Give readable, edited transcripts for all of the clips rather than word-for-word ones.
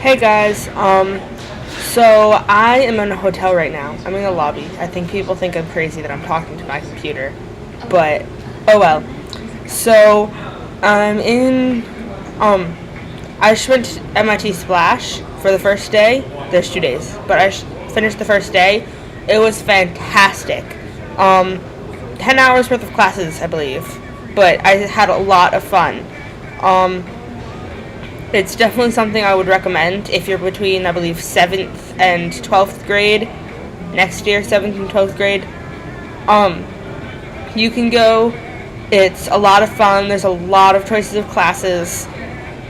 Hey guys, so I am in a hotel right now. I'm in the lobby. I think people think I'm crazy that I'm talking to my computer, but oh well. So I'm in, um, I just went to MIT Splash for the first day. There's 2 days, but finished the first day. It was fantastic. Um, 10 hours worth of classes, I believe, but I had a lot of fun. Um, it's definitely something I would recommend if you're between, I believe, 7th and 12th grade. Next year, 7th and 12th grade. Um, you can go. It's a lot of fun. There's a lot of choices of classes.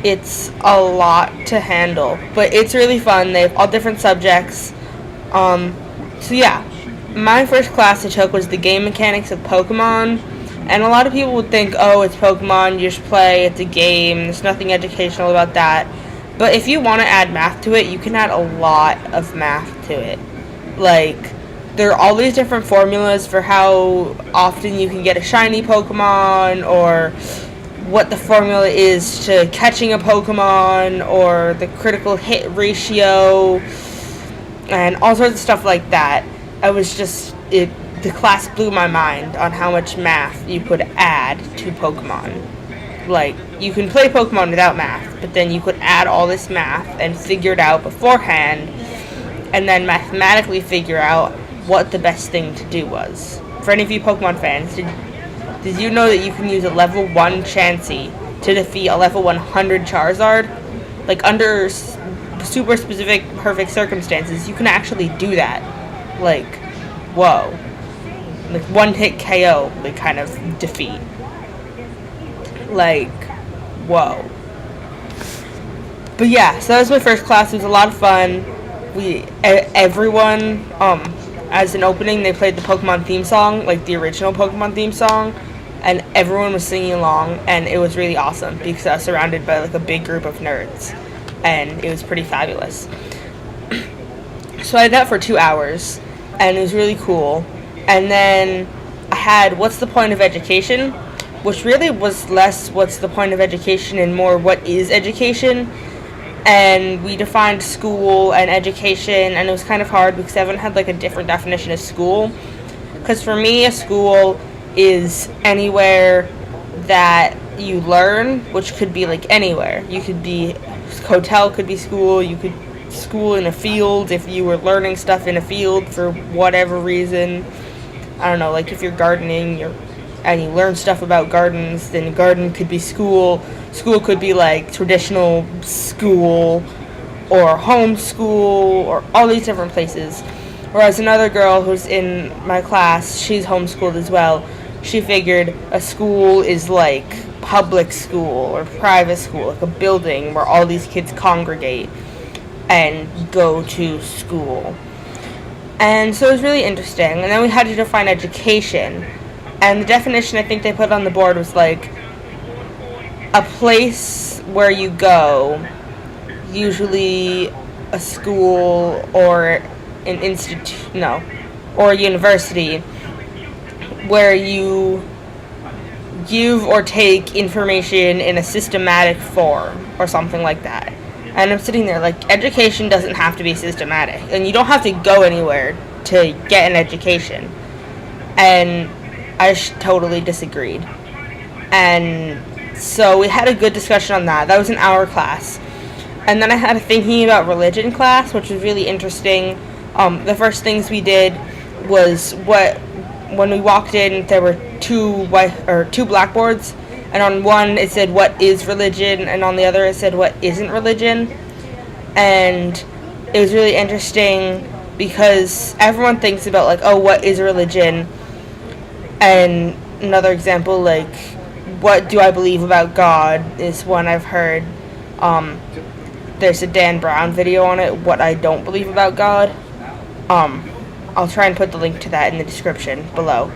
It's a lot to handle, but it's really fun. They have all different subjects. Um, so yeah, my first class I took was the game mechanics of Pokemon. And a lot of people would think, oh, it's Pokemon, you just play, it's a game, there's nothing educational about that. But if you want to add math to it, you can add a lot of math to it. Like, there are all these different formulas for how often you can get a shiny Pokemon, or what the formula is to catching a Pokemon, or the critical hit ratio, and all sorts of stuff like that. The class blew my mind on how much math you could add to Pokemon. Like, you can play Pokemon without math, but then you could add all this math and figure it out beforehand, and then mathematically figure out what the best thing to do was. For any of you Pokemon fans, did you know that you can use a level 1 Chansey to defeat a level 100 Charizard? Like, under super specific, perfect circumstances, you can actually do that. Like, whoa. Like, one hit KO, like, kind of defeat. Like, whoa. But yeah, so that was my first class. It was a lot of fun. Everyone, as an opening, they played the Pokemon theme song, like the original Pokemon theme song, and everyone was singing along, and it was really awesome because I was surrounded by like a big group of nerds, and it was pretty fabulous. So I did that for 2 hours, and it was really cool. And then I had What's the Point of Education, which really was less what's the point of education and more what is education. And we defined school and education, and it was kind of hard because everyone had like a different definition of school. Because for me, a school is anywhere that you learn, which could be like anywhere. You could be, hotel could be school, you could school in a field if you were learning stuff in a field for whatever reason. I don't know, like if you're gardening and you learn stuff about gardens, then garden could be school. School could be like traditional school or home school or all these different places. Whereas another girl who's in my class, she's homeschooled as well. She figured a school is like public school or private school, like a building where all these kids congregate and go to school. And so it was really interesting. And then we had to define education. And the definition I think they put on the board was like a place where you go, usually a school or an or a university, where you give or take information in a systematic form or something like that. And I'm sitting there like, education doesn't have to be systematic, and you don't have to go anywhere to get an education. And I totally disagreed. And so we had a good discussion on that. That was an hour class. And then I had a thinking about religion class, which was really interesting. The first things we did was when we walked in, there were two blackboards, and on one it said what is religion, and on the other it said what isn't religion. And it was really interesting because everyone thinks about like, oh, what is religion? And another example, like, what do I believe about God is one I've heard. There's a Dan Brown video on it, what I don't believe about God. I'll try and put the link to that in the description below.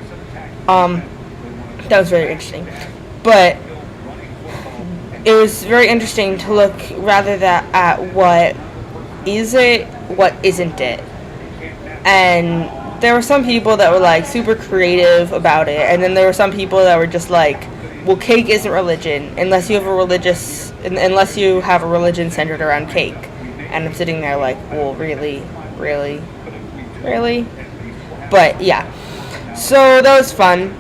That was very interesting. But it was very interesting to look rather at what is it, what isn't it. And there were some people that were like super creative about it, and then there were some people that were just like, well, cake isn't religion unless you have a religion centered around cake. and I'm sitting there like, well, really? But yeah, so that was fun.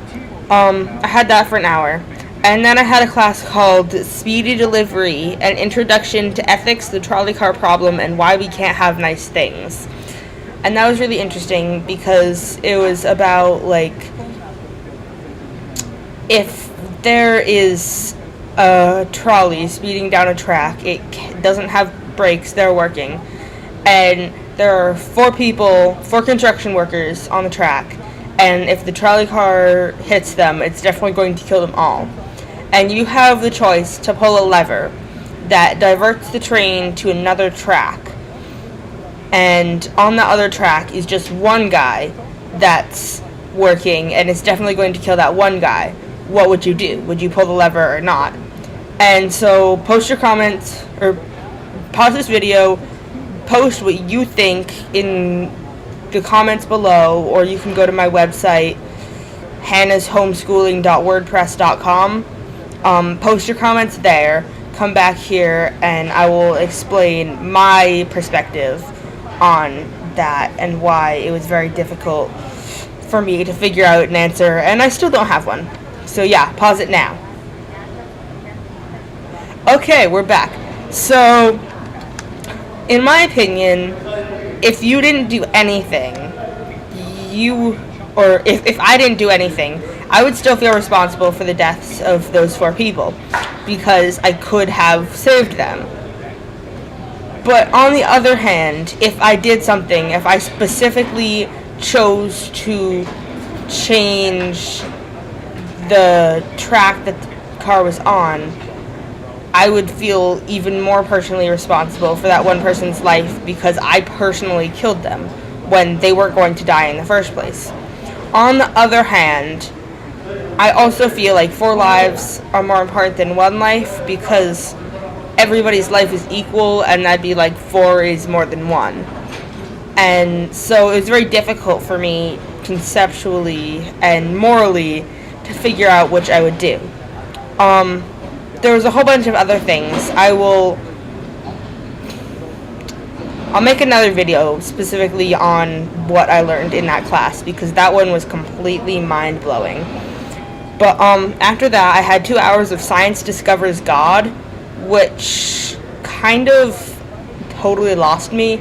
I had that for an hour. And then I had a class called Speedy Delivery, an introduction to ethics, the trolley car problem, and why we can't have nice things. And that was really interesting because it was about, like, if there is a trolley speeding down a track, it doesn't have brakes, they're working, and there are 4 construction workers on the track, and if the trolley car hits them, it's definitely going to kill them all. And you have the choice to pull a lever that diverts the train to another track. And on the other track is just one guy that's working, and it's definitely going to kill that one guy. What would you do? Would you pull the lever or not? And so post your comments, or pause this video, post what you think in the comments below, or you can go to my website, hannahshomeschooling.wordpress.com. Post your comments there, come back here, and I will explain my perspective on that and why it was very difficult for me to figure out an answer, and I still don't have one. So yeah, pause it now. Okay, we're back. So, in my opinion, if you didn't do anything, if I didn't do anything, I would still feel responsible for the deaths of those 4 people, because I could have saved them. But on the other hand, if I did something, if I specifically chose to change the track that the car was on, I would feel even more personally responsible for that one person's life, because I personally killed them when they weren't going to die in the first place. On the other hand, I also feel like 4 lives are more important than 1 life, because everybody's life is equal, and that'd be like 4 is more than 1. And so it was very difficult for me conceptually and morally to figure out which I would do. There was a whole bunch of other things. I'll make another video specifically on what I learned in that class, because that one was completely mind-blowing. But after that, I had 2 hours of Science Discovers God, which kind of totally lost me.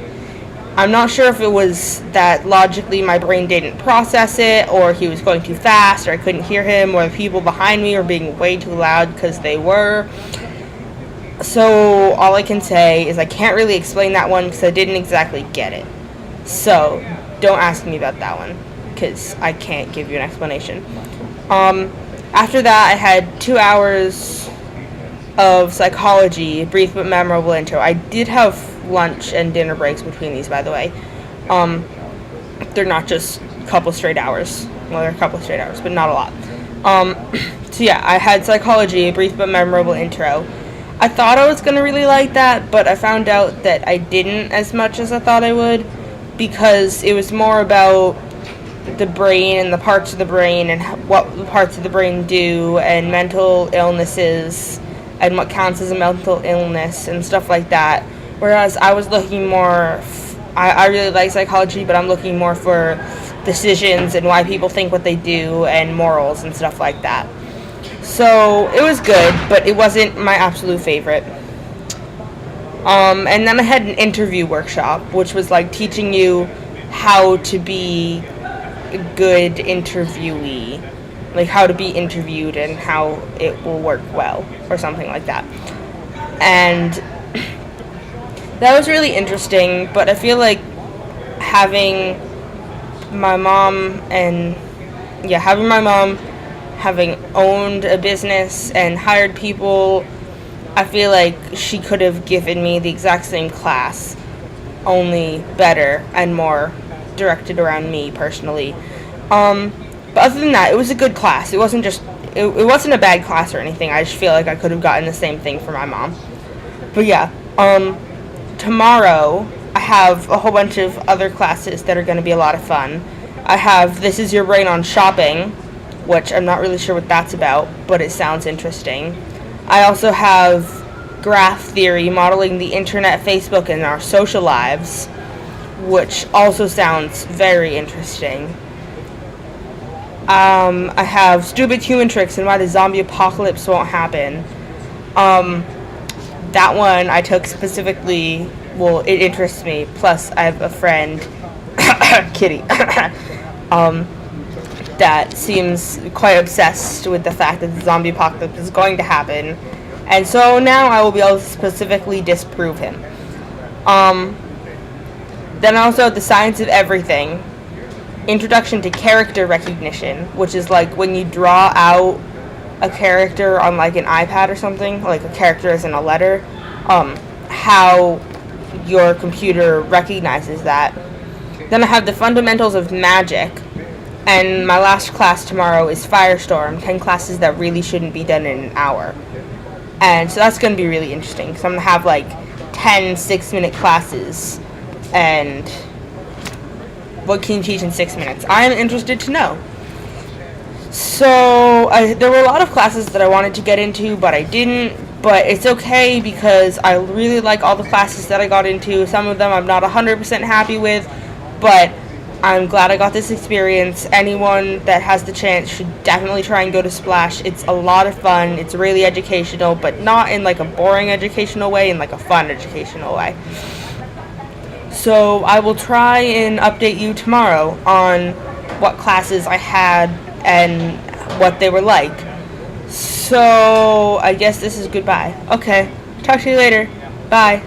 I'm not sure if it was that logically my brain didn't process it, or he was going too fast, or I couldn't hear him, or the people behind me were being way too loud, because they were. So all I can say is I can't really explain that one because I didn't exactly get it. So don't ask me about that one, because I can't give you an explanation. After that, I had 2 hours of psychology, brief but memorable intro. I did have lunch and dinner breaks between these, by the way. They're not just a couple straight hours. Well, they're a couple straight hours, but not a lot. So yeah, I had psychology, a brief but memorable intro. I thought I was going to really like that, but I found out that I didn't as much as I thought I would, because it was more about the brain and the parts of the brain and what the parts of the brain do, and mental illnesses and what counts as a mental illness and stuff like that. Whereas I was looking more, I really like psychology, but I'm looking more for decisions and why people think what they do and morals and stuff like that. So it was good, but it wasn't my absolute favorite. And then I had an interview workshop, which was like teaching you how to be a good interviewee, like how to be interviewed and how it will work well, or something like that. And that was really interesting, but I feel like having my mom having owned a business and hired people, I feel like she could have given me the exact same class, only better and more directed around me personally. But other than that, it was a good class. It wasn't a bad class or anything. I just feel like I could have gotten the same thing for my mom. But yeah, tomorrow I have a whole bunch of other classes that are going to be a lot of fun. I have This Is Your Brain on Shopping, which I'm not really sure what that's about, but it sounds interesting. I also have graph theory, modeling the internet, Facebook, and our social lives, which also sounds very interesting. I have stupid human tricks and why the zombie apocalypse won't happen. That one I took specifically, well, it interests me. Plus, I have a friend, Kitty, that seems quite obsessed with the fact that the zombie apocalypse is going to happen. And so now I will be able to specifically disprove him. Then I also have the science of everything. Introduction to character recognition, which is like when you draw out a character on like an iPad or something, like a character as in a letter, how your computer recognizes that. Then I have the fundamentals of magic, and my last class tomorrow is Firestorm, 10 classes that really shouldn't be done in an hour. And so that's going to be really interesting, because I'm going to have like 10 6-minute classes, and what can you teach in 6 minutes? I'm interested to know. So there were a lot of classes that I wanted to get into, but I didn't. But it's okay because I really like all the classes that I got into. Some of them I'm not 100% happy with, but I'm glad I got this experience. Anyone that has the chance should definitely try and go to Splash. It's a lot of fun. It's really educational, but not in like a boring educational way, in like a fun educational way. So I will try and update you tomorrow on what classes I had and what they were like. So I guess this is goodbye. Okay, talk to you later. Bye.